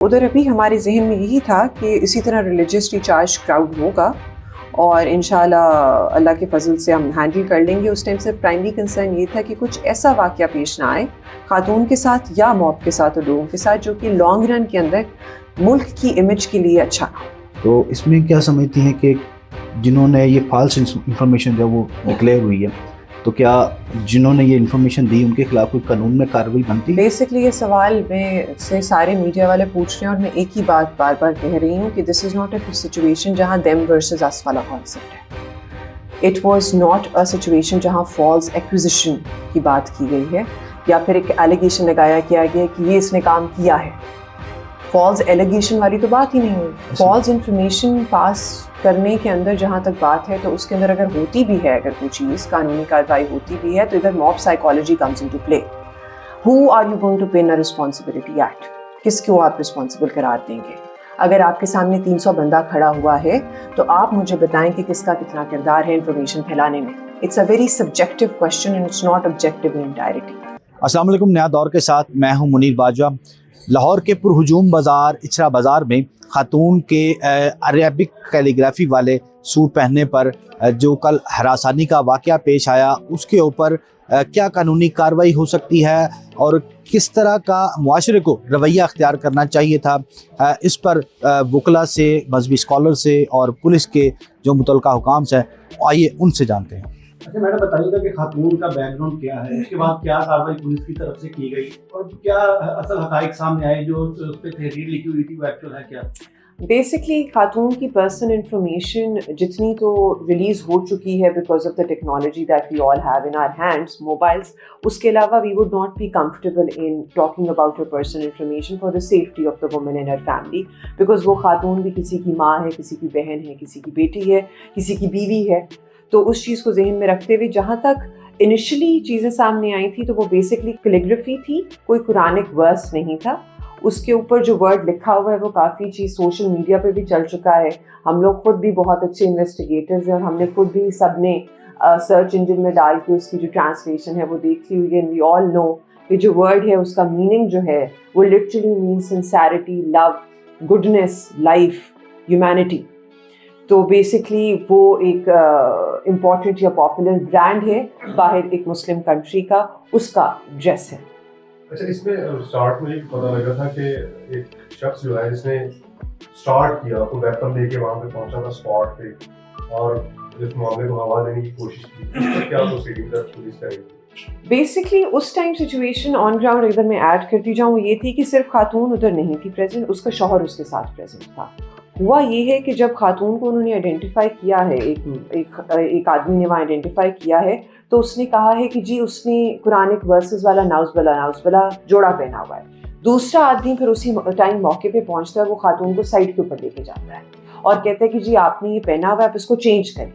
ادھر ابھی ہمارے ذہن میں یہی تھا کہ اسی طرح ریلیجسلی چارج کراؤڈ ہوگا اور انشاءاللہ اللہ کے فضل سے ہم ہینڈل کر لیں گے. اس ٹائم سے پرائمری کنسرن یہ تھا کہ کچھ ایسا واقعہ پیش نہ آئے خاتون کے ساتھ یا موب کے ساتھ اور لوگوں کے ساتھ جو کہ لانگ رن کے اندر ملک کی امیج کے لیے اچھا نہ ہو. تو اس میں کیا سمجھتی ہیں کہ جنہوں نے یہ فالس انفارمیشن جب وہ ڈکلیئر ہوئی ہے تو کیا جنہوں نے یہ انفارمیشن دی ان کے خلاف کوئی قانون میں کارروائی بنتی ہے؟ بیسکلی یہ سوال میں سے سارے میڈیا والے پوچھ رہے ہیں اور میں ایک ہی بات بار بار کہہ رہی ہوں کہ دس از ناٹ اے سچویشن جہاں دیم ورسز اس والا کانسیپٹ ہے. It was not a situation جہاں فالس ایکوزیشن کی بات کی گئی ہے یا پھر ایک ایلیگیشن لگایا کیا گیا کہ یہ اس نے کام کیا ہے. فالس ایلیگیشن والی تو بات ہی نہیں ہوئی. فالس انفارمیشن پاس کرنے کے اندر جہاں تک بات ہے تو اس کے اندر اگر ہوتی بھی ہے اگر کوئی چیز قانونی کارروائی ہوتی بھی ہے تو ادھر mob psychology comes into play. Who are you going to pin a responsibility at? کس کو آپ رسپانسبل قرار دیں گے؟ اگر آپ کے سامنے 300 بندہ کھڑا ہوا ہے تو آپ مجھے بتائیں کہ کس کا کتنا کردار ہے انفارمیشن پھیلانے میں. It's a very subjective question and it's not objective in entirety. السلام علیکم. نیا دور کے ساتھ میں ہوں منیر باجوہ. لاہور کے پرہجوم بازار اچرا بازار میں خاتون کے عربک کیلیگرافی والے سوٹ پہننے پر جو کل ہراسانی کا واقعہ پیش آیا اس کے اوپر کیا قانونی کارروائی ہو سکتی ہے اور کس طرح کا معاشرے کو رویہ اختیار کرنا چاہیے تھا، اس پر وکلاء سے، مذہبی اسکالر سے اور پولیس کے جو متعلقہ حکام سے آئیے ان سے جانتے ہیں. اچھا میڈم بتائیے گا کہ خاتون کا بیک گراؤنڈ کیا ہے، اس کے بعد کیا کارروائی پولیس کی طرف سے کی گئی اور کیا اصل حقائق سامنے آئے جو اس پہ تحریر لکھی ہوئی تھی وہ ایکچوئل ہے کیا؟ بیسکلی خاتون کی پرسنل انفارمیشن جتنی تو ریلیز ہو چکی ہے because of the technology that we all have in our hands mobiles. اس کے علاوہ we would not be comfortable in talking about her personal information for the safety of the woman in her family because وہ خاتون بھی کسی کی ماں ہے، کسی کی بہن ہے، کسی کی بیٹی ہے، کسی کی بیوی ہے. تو اس چیز کو ذہن میں رکھتے ہوئے جہاں تک انیشلی چیزیں سامنے آئی تھی تو وہ بیسکلی کیلیگرافی تھی، کوئی قرآنک ورس نہیں تھا. اس کے اوپر جو ورڈ لکھا ہوا ہے وہ کافی چیز سوشل میڈیا پہ بھی چل چکا ہے. ہم لوگ خود بھی بہت اچھے انویسٹیگیٹرز ہیں اور ہم نے خود بھی سب نے سرچ انجن میں ڈال کے اس کی جو ٹرانسلیشن ہے وہ دیکھی ہوئی ہے. وی آل نو کہ جو ورڈ ہے اس کا میننگ جو ہے وہ لٹرلی مین سنسیرٹی، لو، گڈنس، لائف، ہیومینٹی. تو بیسکلی وہ ایک امپورٹنٹ یا پاپولر برانڈ ہے باہر ایک مسلم کنٹری کا، اس کا ڈریس ہے. اچھا اس میں اسٹارٹ میں پتہ لگا تھا کہ ایک شخص جو ہے جس نے اسٹارٹ کیا کوئی ویپن لے کے وہاں پہ پہنچا تھا اسپاٹ پہ اور اس معاملے کو ہوا دینے کی کوشش کی، کیا پروسیڈنگ تھا پولیس کا؟ بیسکلی اس ٹائم سچویشن آن گراؤنڈ اگر میں ایڈ کرتی جاؤں وہ یہ تھی کہ صرف خاتون ادھر نہیں تھی پریزنٹ، اس کا شوہر اس کے ساتھ پریزنٹ تھا. ہوا یہ ہے کہ جب خاتون کو انہوں نے آئیڈینٹیفائی کیا ہے، ایک آدمی نے وہاں آئیڈینٹیفائی کیا ہے تو اس نے کہا ہے کہ جی اس نے قرآنک ورسز والا ناؤز بلا جوڑا پہنا ہوا ہے. دوسرا آدمی پھر اسی ٹائم موقع پہ پہنچتا ہے، وہ خاتون کو سائڈ کے اوپر لے کے جاتا ہے اور کہتا ہے کہ جی آپ نے یہ پہنا ہوا ہے، آپ اس کو چینج کریں.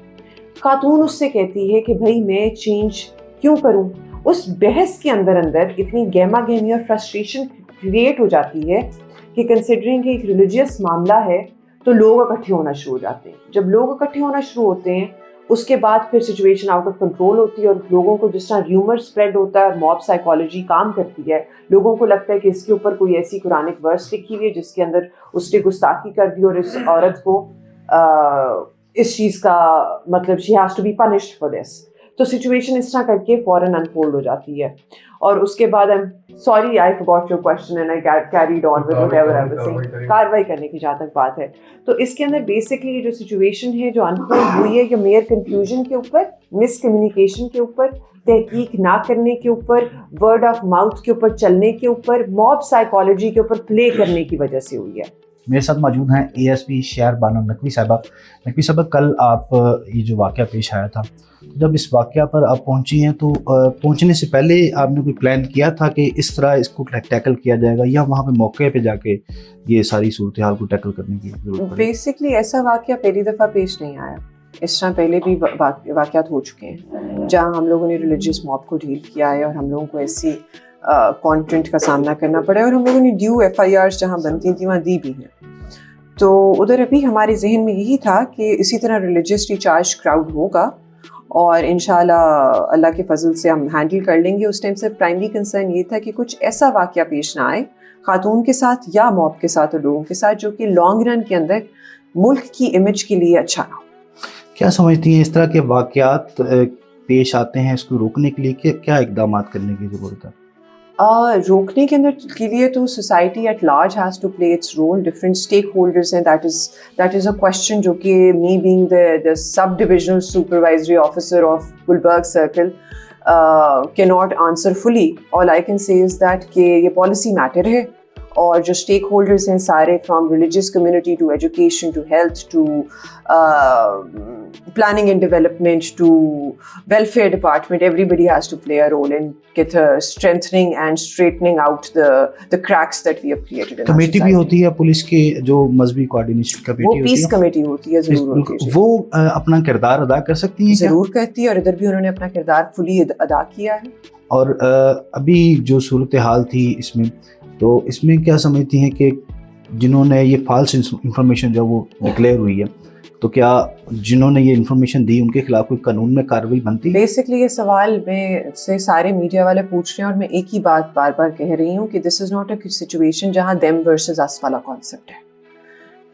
خاتون اس سے کہتی ہے کہ بھائی میں چینج کیوں کروں؟ اس بحث کے اندر اتنی گہما گہمی اور فرسٹریشن کریٹ ہو جاتی ہے کہ کنسیڈرنگ کہ ایک ریلیجیس معاملہ ہے تو لوگ اکٹھے ہونا شروع ہو جاتے ہیں. جب لوگ اکٹھے ہونا شروع ہوتے ہیں اس کے بعد پھر سچویشن آؤٹ آف کنٹرول ہوتی ہے اور لوگوں کو جس طرح ریومر اسپریڈ ہوتا ہے اور موب سائیکالوجی کام کرتی ہے، لوگوں کو لگتا ہے کہ اس کے اوپر کوئی ایسی قرآنک ورس لکھی ہوئی ہے جس کے اندر اس نے گستاخی کر دی اور اس عورت کو اس چیز کا مطلب she has to be punished for this. تو سچویشن اس طرح کر کے فوراً انفولڈ ہو جاتی ہے اور اس کے بعد sorry I forgot your question and I carried on with whatever I was saying. کارروائی کرنے کی جہاں تک بات ہے تو اس کے اندر بیسکلی جو سچویشن ہے جو انفولڈ ہوئی ہے یہ میئر کنفیوژن کے اوپر، مس کمیونیکیشن کے اوپر، تحقیق نہ کرنے کے اوپر، ورڈ آف ماؤتھ کے اوپر چلنے کے اوپر، موب سائیکالوجی کے اوپر پلے کرنے کی وجہ سے ہوئی ہے. میرے ساتھ موجود ہیں اے ایس پی شہر بانو نقوی صاحبہ. نقوی صاحبہ کل آپ یہ جو واقعہ پیش آیا تھا، جب اس واقعہ پر آپ پہنچی ہیں تو پہنچنے سے پہلے آپ نے کوئی پلان کیا تھا کہ اس طرح اس کو ٹیکل کیا جائے گا یا وہاں پہ موقع پہ جا کے یہ ساری صورتحال کو ٹیکل کرنے کی ضرورت پڑی؟ بیسکلی ایسا واقعہ پہلی دفعہ پیش نہیں آیا. اس طرح پہلے بھی واقعات ہو چکے ہیں جہاں ہم لوگوں نے ریلیجیس موب کو ڈیل کیا ہے اور ہم لوگوں کو ایسی کانٹینٹ کا سامنا کرنا پڑا ہے اور ہم لوگوں نے ڈیو FIRs جہاں بنتی تھیں وہاں دی بھی ہیں. تو ادھر ابھی ہمارے ذہن میں یہی تھا کہ اسی طرح ریلیجسلی چارج کراؤڈ ہوگا اور انشاءاللہ اللہ کے فضل سے ہم ہینڈل کر لیں گے. اس ٹائم سے پرائمری کنسرن یہ تھا کہ کچھ ایسا واقعہ پیش نہ آئے خاتون کے ساتھ یا موب کے ساتھ اور لوگوں کے ساتھ جو کہ لانگ رن کے اندر ملک کی امیج کے لیے اچھا نہ ہو. کیا سمجھتی ہیں اس طرح کے واقعات پیش آتے ہیں، اس کو روکنے کے لیے کیا اقدامات کرنے کی ضرورت ہے؟ روکنے کے اندر کے لیے تو society at large has to play its role. Different stakeholders ہیں. دیٹ از اے کوشچن جو کہ me being the sub divisional supervisory officer of Gulberg circle کی not answer fully. All I can say is that کہ یہ policy metre ہے اور جو stake holders ہیں سارے from religious community to education to health to planning and development to welfare department, everybody has to play a role in strengthening and straightening out the cracks that we have created in committee بھی ہوتی ہے police کی جو مذہبی coordination committee ہوتی ہے، وہ پیس committee ہوتی ہے، ضرور ہوتی ہے. وہ اپنا کردار ادا کر سکتی ہیں؟ ضرور کرتی ہے اور ادھر بھی انہوں نے اپنا کردار فلی ادا کیا ہے. اور ابھی جو صورتحال تھی اس میں، تو اس میں کیا سمجھتی ہیں کہ جنہوں نے یہ فالس انفارمیشن جو وہ ڈکلیئر ہوئی ہے، تو کیا جنہوں نے یہ انفارمیشن دی ان کے خلاف کوئی قانون میں کارروائی بنتی ہے؟ بیسکلی یہ سوال میں سے سارے میڈیا والے پوچھ رہے ہیں اور میں ایک ہی بات بار بار کہہ رہی ہوں کہ دس از ناٹ اے سچویشن جہاں دیم ورسز اس والا کانسیپٹ ہے.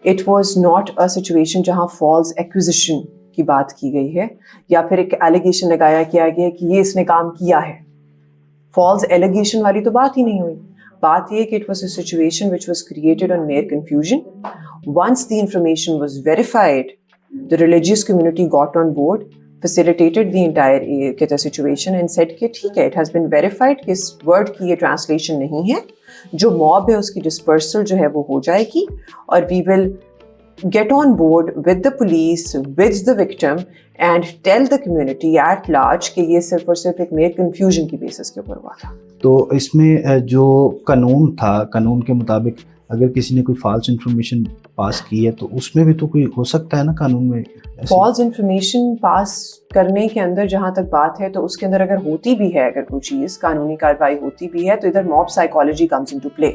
It was not a situation جہاں فالس ایکوزیشن کی بات کی گئی ہے یا پھر ایک ایلیگیشن لگایا کیا گیا کہ یہ اس نے کام کیا ہے. فالس ایلیگیشن والی تو بات ہی نہیں ہوئی. بات یہ کہ it was a situation which was created on mere confusion. Once the information was verified, the religious community got on board, facilitated the entire situation and said کہ ٹھیک ہے, it has been verified کہ اس word کی یہ translation نہیں ہے, جو mob ہے اس کی dispersal جو ہے وہ ہو جائے گی اور we will get on board with the police, with the victim and tell the community at large کہ یہ صرف اور صرف ایک mere confusion کی basis کے اوپر ہوا تھا. تو اس میں جو قانون تھا، قانون کے مطابق اگر کسی نے کوئی فالس انفارمیشن پاس کی ہے تو اس میں بھی تو کوئی ہو سکتا ہے نا قانون میں؟ فالس انفارمیشن پاس کرنے کے اندر جہاں تک بات ہے تو اس کے اندر اگر ہوتی بھی ہے، اگر کوئی چیز قانونی کارروائی ہوتی بھی ہے تو ادھر mob psychology comes into play.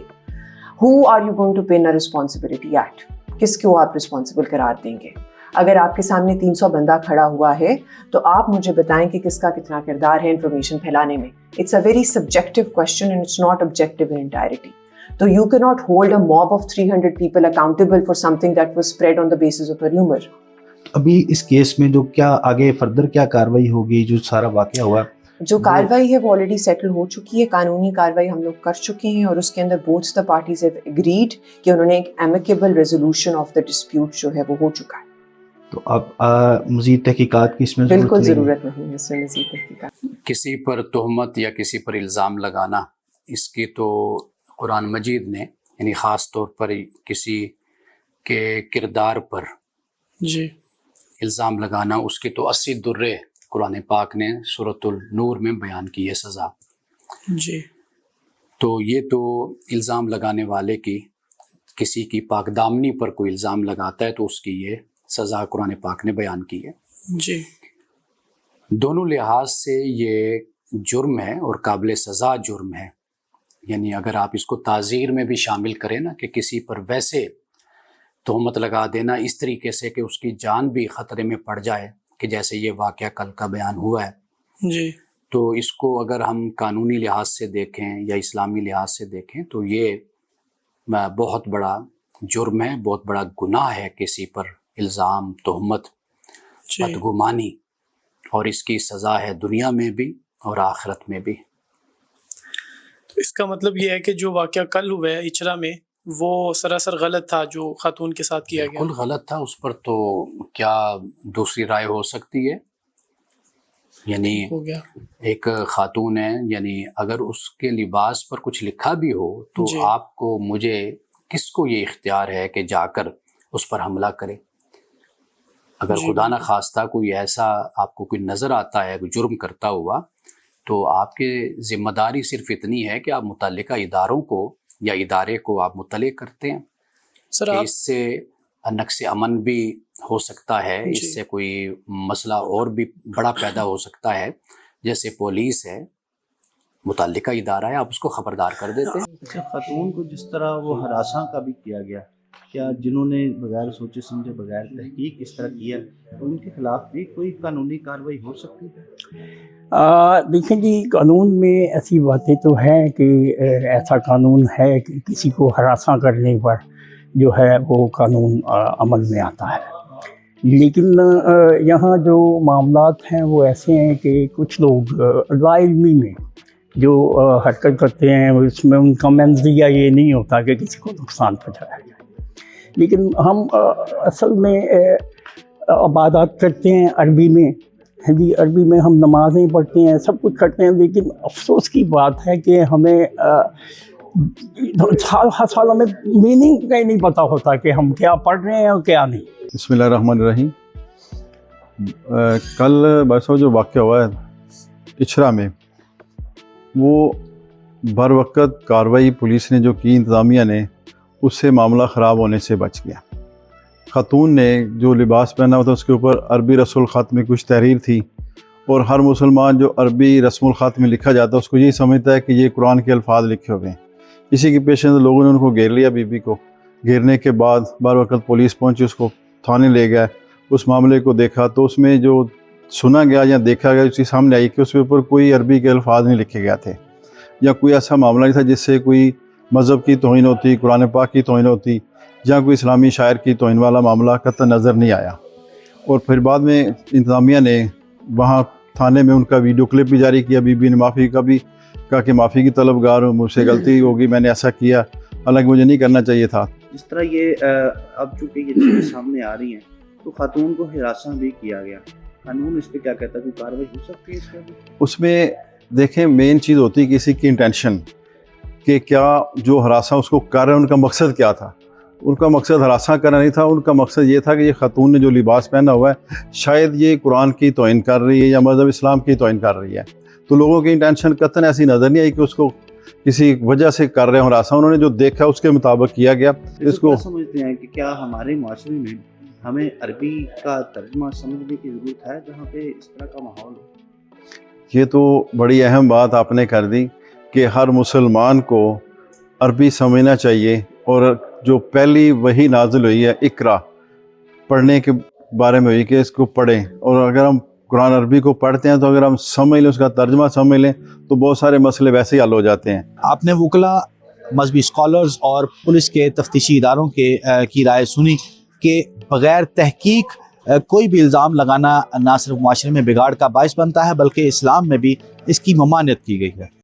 Who are you going to pin a responsibility at? کس کو آپ رسپانسبل قرار دیں گے؟ اگر آپ کے سامنے 300 بندہ کھڑا ہوا ہے تو آپ مجھے بتائیں کہ کس کا کتنا کردار ہے انفارمیشن پھیلانے میں. It's a very subjective question and it's not objective in entirety. So you cannot hold a mob of 300 people accountable for something that was spread on the basis of a rumor. ابھی اس case میں جو کیا آگے further کیا کارروائی ہوگی، جو سارا واقعہ ہوا جو کارروائی ہے وہ آلریڈی سیٹل ہو چکی ہے. قانونی کارروائی ہم لوگ کر چکے ہیں اور اس کے اندر both the parties have agreed کہ انہوں نے ایک amicable resolution of the dispute جو ہے وہ ہو چکا ہے. تو اب مزید تحقیقات کی اس میں بالکل ضرورت نہیں ہے اس میں مزید تحقیقات. کسی پر تہمت یا کسی پر الزام لگانا، اس کی تو قرآن مجید نے یعنی خاص طور پر کسی کے کردار پر الزام لگانا، اس کی تو 80 درے قرآن پاک نے سورۃ النور میں بیان کی ہے سزا. تو یہ تو الزام لگانے والے کی کسی کی پاک دامنی پر کوئی الزام لگاتا ہے تو اس کی یہ سزا قرآن پاک نے بیان کی ہے. دونوں لحاظ سے یہ جرم ہے اور قابل سزا جرم ہے. یعنی اگر آپ اس کو تعزیر میں بھی شامل کریں نا کہ کسی پر ویسے تہمت لگا دینا اس طریقے سے کہ اس کی جان بھی خطرے میں پڑ جائے، کہ جیسے یہ واقعہ کل کا بیان ہوا ہے، تو اس کو اگر ہم قانونی لحاظ سے دیکھیں یا اسلامی لحاظ سے دیکھیں تو یہ بہت بڑا جرم ہے، بہت بڑا گناہ ہے کسی پر الزام، تہمت، بدگمانی، اور اس کی سزا ہے دنیا میں بھی اور آخرت میں بھی. اس کا مطلب یہ ہے کہ جو واقعہ کل ہوا ہے اچرا میں وہ سراسر غلط تھا، جو خاتون کے ساتھ کیا گیا. بالکل غلط تھا. اس پر تو کیا دوسری رائے ہو سکتی ہے؟ یعنی ایک خاتون ہے، یعنی اگر اس کے لباس پر کچھ لکھا بھی ہو تو آپ کو، مجھے، کس کو یہ اختیار ہے کہ جا کر اس پر حملہ کرے؟ اگر خدا نہ خواستہ کوئی ایسا آپ کو کوئی نظر آتا ہے کوئی جرم کرتا ہوا، تو آپ کی ذمہ داری صرف اتنی ہے کہ آپ متعلقہ اداروں کو یا ادارے کو آپ مطلع کرتے ہیں. سر اس سے نقص امن بھی ہو سکتا ہے، اس سے کوئی مسئلہ اور بھی بڑا پیدا ہو سکتا ہے. جیسے پولیس ہے، متعلقہ ادارہ ہے، آپ اس کو خبردار کر دیتے ہیں. خاتون کو جس طرح وہ ہراساں کا بھی کیا گیا، کیا جنہوں نے بغیر سوچے سمجھے بغیر تحقیق اس طرح کیا ان کے خلاف بھی کوئی قانونی کارروائی ہو سکتی ہے؟ دیکھیں جی، قانون میں ایسی باتیں تو ہیں کہ ایسا قانون ہے کہ کسی کو ہراساں کرنے پر جو ہے وہ قانون عمل میں آتا ہے، لیکن یہاں جو معاملات ہیں وہ ایسے ہیں کہ کچھ لوگ لا علمی میں جو حرکت کرتے ہیں اس میں ان کا منظریہ یہ نہیں ہوتا کہ کسی کو نقصان پہنچایا جائے، لیکن ہم اصل میں عبادات کرتے ہیں عربی میں، جی عربی میں ہم نمازیں پڑھتے ہیں، سب کچھ کرتے ہیں، لیکن افسوس کی بات ہے کہ ہمیں سال ہمیں میننگ کا ہی نہیں پتہ ہوتا کہ ہم کیا پڑھ رہے ہیں اور کیا نہیں۔ بسم اللہ الرحمن الرحیم۔ کل بھائی جو واقعہ ہوا ہے اچھرا میں، وہ بر وقت کارروائی پولیس نے جو کی، انتظامیہ نے، اس سے معاملہ خراب ہونے سے بچ گیا۔ خاتون نے جو لباس پہنا ہوا تھا اس کے اوپر عربی رسم الخط میں کچھ تحریر تھی، اور ہر مسلمان جو عربی رسم الخط میں لکھا جاتا ہے اس کو یہی سمجھتا ہے کہ یہ قرآن کے الفاظ لکھے ہوئے ہیں۔ اسی کے پیش نظر لوگوں نے ان کو گھیر لیا، بی بی کو گھیرنے کے بعد بر وقت پولیس پہنچی، اس کو تھانے لے گئے، اس معاملے کو دیکھا تو اس میں جو سنا گیا یا دیکھا گیا اس چیز سامنے آئی کہ اس کے اوپر کوئی عربی کے الفاظ نہیں لکھے گئے تھے، یا کوئی ایسا معاملہ نہیں تھا جس سے کوئی مذہب کی توہین ہوتی، قرآن پاک کی توہین ہوتی، یا کوئی اسلامی شاعر کی توہین والا معاملہ قطع نظر نہیں آیا۔ اور پھر بعد میں انتظامیہ نے وہاں تھانے میں ان کا ویڈیو کلپ بھی جاری کیا، بی بی نے معافی کا بھی کہا کہ معافی کی طلبگار ہوں، مجھ سے غلطی ہوگی، میں نے ایسا کیا، حالانکہ مجھے نہیں کرنا چاہیے تھا۔ اس طرح یہ اب چونکہ یہ چیزیں سامنے آ رہی ہیں تو خاتون کو ہراساں بھی کیا گیا، قانون اس پہ کیا کہتا ہے؟ کوئی کارروائی ہو سکتی ہے اس پہ؟ اس میں دیکھیں مین چیز ہوتی ہے کسی کی انٹینشن، کہ کیا جو ہراساں اس کو کر رہے ہیں ان کا مقصد کیا تھا۔ ان کا مقصد ہراساں کرنا نہیں تھا، ان کا مقصد یہ تھا کہ یہ خاتون نے جو لباس پہنا ہوا ہے شاید یہ قرآن کی توہین کر رہی ہے یا مذہب اسلام کی توہین کر رہی ہے، تو لوگوں کی انٹینشن قطعاً ایسی نظر نہیں آئی کہ اس کو کسی وجہ سے کر رہے ہیں ہراساں، انہوں نے جو دیکھا اس کے مطابق کیا گیا۔ اس کو سمجھتے ہیں کہ کیا ہمارے معاشرے میں ہمیں عربی کا ترجمہ سمجھنے کی ضرورت ہے جہاں پہ اس طرح کا ماحول ہو؟ یہ تو بڑی اہم بات آپ نے کر دی کہ ہر مسلمان کو عربی سمجھنا چاہیے، اور جو پہلی وحی نازل ہوئی ہے اقرا پڑھنے کے بارے میں ہوئی کہ اس کو پڑھیں، اور اگر ہم قرآن عربی کو پڑھتے ہیں تو اگر ہم سمجھ لیں، اس کا ترجمہ سمجھ لیں تو بہت سارے مسئلے ویسے ہی حل ہو جاتے ہیں۔ آپ نے وکلا، مذہبی اسکالرز اور پولیس کے تفتیشی اداروں کی رائے سنی کہ بغیر تحقیق کوئی بھی الزام لگانا نہ صرف معاشرے میں بگاڑ کا باعث بنتا ہے بلکہ اسلام میں بھی اس کی ممانعت کی گئی ہے۔